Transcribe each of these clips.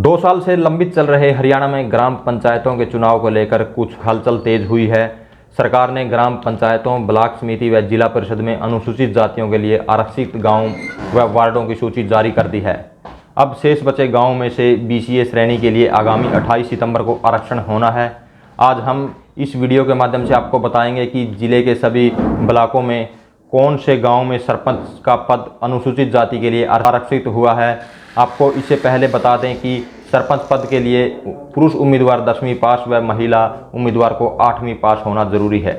2 साल से लंबित चल रहे हरियाणा में ग्राम पंचायतों के चुनाव को लेकर कुछ हलचल तेज हुई है। सरकार ने ग्राम पंचायतों, ब्लॉक समिति व जिला परिषद में अनुसूचित जातियों के लिए आरक्षित गांव व वार्डों की सूची जारी कर दी है। अब शेष बचे गांवों में से बीसीए श्रेणी के लिए आगामी 28 सितंबर को आरक्षण होना है। आज हम इस वीडियो के माध्यम से आपको बताएंगे कि जिले के सभी ब्लॉकों में कौन से गांव में सरपंच का पद अनुसूचित जाति के लिए आरक्षित हुआ है। आपको इससे पहले बता दें कि सरपंच पद के लिए पुरुष उम्मीदवार 10वीं पास व महिला उम्मीदवार को 8वीं पास होना जरूरी है।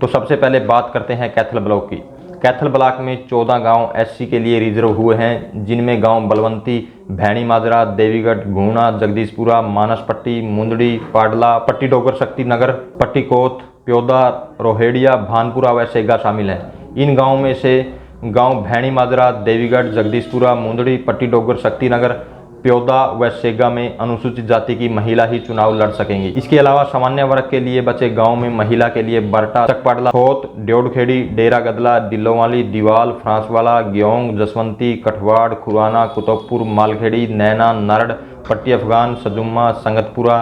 तो सबसे पहले बात करते हैं कैथल ब्लॉक की। कैथल ब्लॉक में 14 गांव एससी के लिए रिजर्व हुए हैं, जिनमें गांव बलवंती, भैणी माजरा, देवीगढ़, घूणा, जगदीशपुरा, मानसपट्टी, मुंदड़ी, पाडला, पट्टी डोगर, शक्तिनगर, पट्टीकोत, प्योदा, रोहेड़िया, भानपुरा व सेगा शामिल हैं। इन गाँव में से गांव भैणी माजरा, देवीगढ़, जगदीशपुरा, मुंदड़ी, पट्टी डोगर, शक्तिनगर, प्योदा व सेगा में अनुसूचित जाति की महिला ही चुनाव लड़ सकेंगी। इसके अलावा सामान्य वर्ग के लिए बचे गांव में महिला के लिए बरटा, चकपाडला, खोत, ड्योढ़खेड़ी, डेरा गदला, डिल्लोवाली, दीवाल, फ्रांसवाला, ग्योंग, जसवंती, कठवाड़, खुराना, कुतुबपुर, मालखेड़ी, नैना, नरड, पट्टी अफगान, सजुम्मा, संगतपुरा,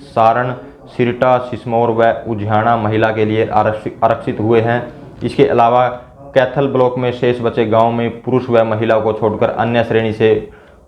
सारण, सिरटा, सिसमौर व उझाना महिला के लिए आरक्षित हुए हैं। इसके अलावा कैथल ब्लॉक में शेष बचे गांव में पुरुष व महिला को छोड़कर अन्य श्रेणी से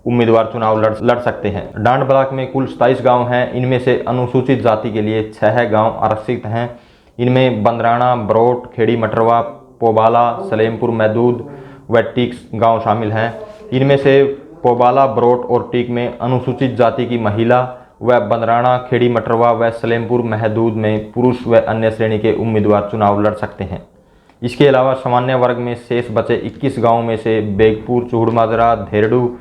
उम्मीदवार चुनाव लड़ सकते हैं। डांड ब्लॉक में कुल 27 गांव हैं। इनमें से अनुसूचित जाति के लिए 6 गांव आरक्षित हैं। इनमें बंदराना, बरोट, खेड़ी मटरवा, पोबाला, सलेमपुर, महदूद व टीक गांव शामिल हैं। इनमें से पोबाला, बरोट और टीक में अनुसूचित जाति की महिला व बंदराना, खेड़ी मटरवा व सलेमपुर, महदूद में पुरुष व अन्य श्रेणी के उम्मीदवार चुनाव लड़ सकते हैं। इसके अलावा सामान्य वर्ग में शेष बचे 21 गाँव में से बेगपुर, चूड़माजरा, धेरडू,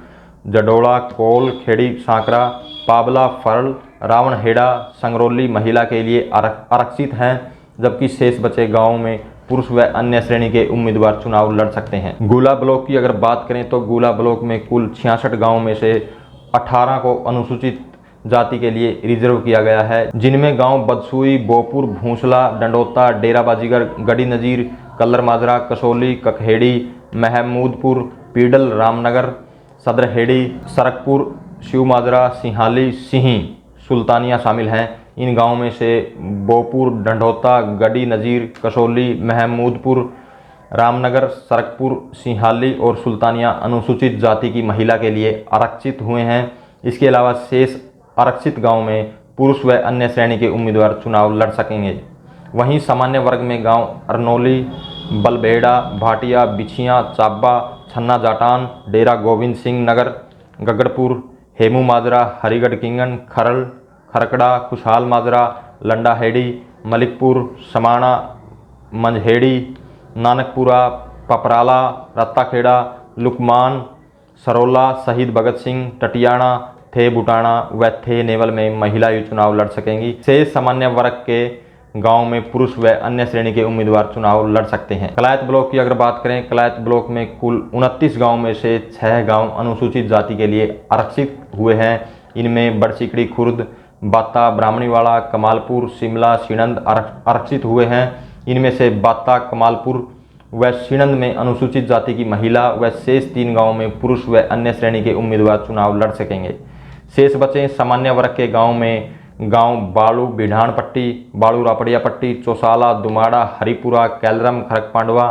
जडोड़ा, कोल, खेड़ी सांकरा, पाबला, फरल, रावणहेड़ा, संगरौली महिला के लिए आरक्षित हैं, जबकि शेष बचे गांवों में पुरुष व अन्य श्रेणी के उम्मीदवार चुनाव लड़ सकते हैं। गुला ब्लॉक की अगर बात करें तो गुला ब्लॉक में कुल 66 गाँव में से 18 को अनुसूचित जाति के लिए रिजर्व किया गया है, जिनमें गांव बदसुई, बोपुर, भूसला, डंडोता, डेरा बाजीगर, गढ़ी नजीर, कल्लर माजरा, कसौली, ककहेड़ी, महमूदपुर, पीडल, रामनगर, सदरहेड़ी, सरकपुर, शिव माजरा, सिंहाली, सिही, सुल्तानिया शामिल हैं। इन गांवों में से बोपुर, डंडोता, गढ़ी नजीर, कसौली, महमूदपुर, रामनगर, सरकपुर, सिंहाली और सुल्तानिया अनुसूचित जाति की महिला के लिए आरक्षित हुए हैं। इसके अलावा शेष आरक्षित गांव में पुरुष व अन्य श्रेणी के उम्मीदवार चुनाव लड़ सकेंगे। वहीं सामान्य वर्ग में गांव अरनौली, बलबेड़ा, भाटिया, बिछिया, चाब्बा, छन्ना जाटान, डेरा गोविंद सिंह नगर, गगड़पुर, हेमू माजरा, हरिगढ़ किंगन, खरल, खरकड़ा, खुशहाल माजरा, लंडाहेड़ी, मलिकपुर, समाणा, मंझहेड़ी, नानकपुरा, पपराला, रत्ताखेड़ा, लुकमान, सरोला, शहीद भगत सिंह, टटियाना, थे बुटाना व थे नेवल में महिला चुनाव लड़ सकेंगी। शेष सामान्य वर्ग के गांव में पुरुष व अन्य श्रेणी के उम्मीदवार चुनाव लड़ सकते हैं। कलायत ब्लॉक की अगर बात करें, कलायत ब्लॉक में कुल 29 गांव में से 6 गांव अनुसूचित जाति के लिए आरक्षित हुए हैं। इनमें बड़सिकड़ी, खुर्द, बाता, ब्राह्मणीवाड़ा, कमालपुर, शिमला, सीणंद आरक्षित हुए हैं। इनमें से बाता, कमालपुर व सीणंद में अनुसूचित जाति की महिला व शेष 3 गाँव में पुरुष व अन्य श्रेणी के उम्मीदवार चुनाव लड़ सकेंगे। शेष बचे सामान्य वर्ग के गाँव में गांव बाड़ू, बिढान पट्टी, बाड़ू, रापड़िया पट्टी, चौसाला, दुमाड़ा, हरिपुरा, कैलरम, खरक पांडवा,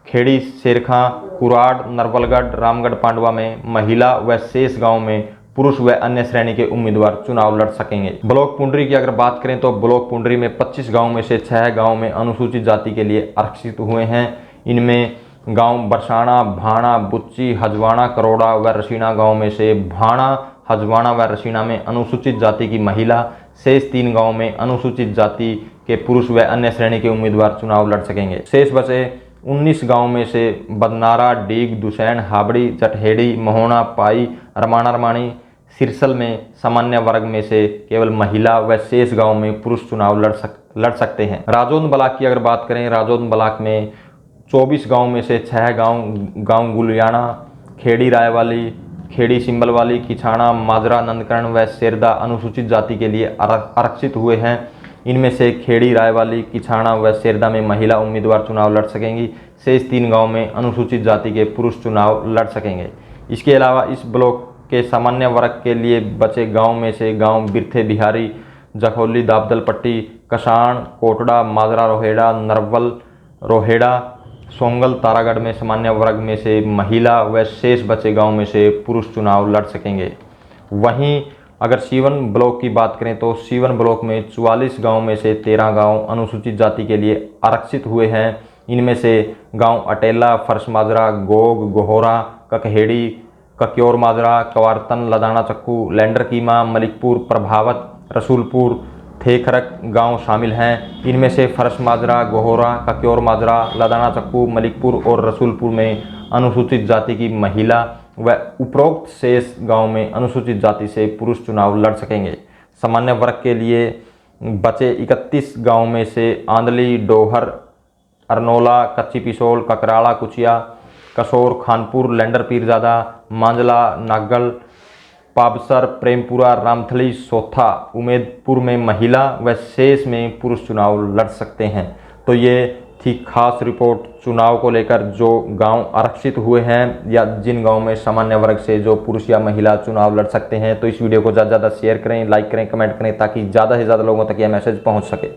खेड़ी, शेरखा, कुराड़, नरवलगढ़, रामगढ़ पांडवा में महिला व शेष गांव में पुरुष व अन्य श्रेणी के उम्मीदवार चुनाव लड़ सकेंगे। ब्लॉक पुंडरी की अगर बात करें तो ब्लॉक पुंडरी में 25 गाँव में से 6 गाँव में अनुसूचित जाति के लिए आरक्षित हुए हैं। इनमें गांव बरसाना, भाणा, बुच्ची, हजवाना, करोड़ा व रसीना गाँव में से भाणा, हजवाना व रसीना में अनुसूचित जाति की महिला, शेष 3 गाँव में अनुसूचित जाति के पुरुष व अन्य श्रेणी के उम्मीदवार चुनाव लड़ सकेंगे। शेष बचे 19 गाँव में से बदनारा, डीग, दुसैन, हाबड़ी, चटहेड़ी, महोना, पाई, रमाना रमाणी, सिरसल में सामान्य वर्ग में से केवल महिला व शेष गाँव में पुरुष चुनाव लड़ सकते हैं। राजौंद ब्लॉक की अगर बात करें, राजौंद ब्लॉक में 24 गाँव में से 6 गाँव गुलियाना, खेड़ी रायवाली, खेड़ी सिंबलवाली, किछाना, माजरा, नंदकरण व सेरदा अनुसूचित जाति के लिए आरक्षित हुए हैं। इनमें से खेड़ी, रायवाली, किछाना व सेरदा में महिला उम्मीदवार चुनाव लड़ सकेंगी। शेष 3 गाँव में अनुसूचित जाति के पुरुष चुनाव लड़ सकेंगे। इसके अलावा इस ब्लॉक के सामान्य वर्ग के लिए बचे गांव में से गांव बिरथे बिहारी, जखौली, दाबदल पट्टी, कसाण, कोटड़ा, माजरा रोहेड़ा, नरवल रोहेड़ा, सोंगल, तारागढ़ में सामान्य वर्ग में से महिला व शेष बचे गांव में से पुरुष चुनाव लड़ सकेंगे। वहीं अगर सीवन ब्लॉक की बात करें तो सीवन ब्लॉक में 44 गांव में से 13 गांव अनुसूचित जाति के लिए आरक्षित हुए हैं। इनमें से गांव अटेला, फर्श माजरा, गोग, गोहोरा, ककहेड़ी, कक्योर माजरा, कवारतन, लदाना चक्कू, लैंडर कीमा, मलिकपुर, प्रभावत, रसूलपुर, थेखरक गांव शामिल हैं। इनमें से फर्श माजरा, गोहोरा, कक्योर माजरा, लदाना चक्कू, मलिकपुर और रसूलपुर में अनुसूचित जाति की महिला व उपरोक्त शेष गांव में अनुसूचित जाति से पुरुष चुनाव लड़ सकेंगे। सामान्य वर्ग के लिए बचे 31 गांव में से आंदली, डोहर, अरनोला, कच्ची पिसोल, ककराड़ा, कुचिया, कसोर, खानपुर, लैंडर पीरजादा, मांजला, नागल, पाबसर, प्रेमपुरा, रामथली, सोथा, उमेदपुर में महिला व शेष में पुरुष चुनाव लड़ सकते हैं। तो ये थी खास रिपोर्ट चुनाव को लेकर जो गांव आरक्षित हुए हैं या जिन गांव में सामान्य वर्ग से जो पुरुष या महिला चुनाव लड़ सकते हैं। तो इस वीडियो को ज़्यादा से ज़्यादा शेयर करें, लाइक करें, कमेंट करें ताकि ज़्यादा से ज़्यादा लोगों तक यह मैसेज पहुंच सके।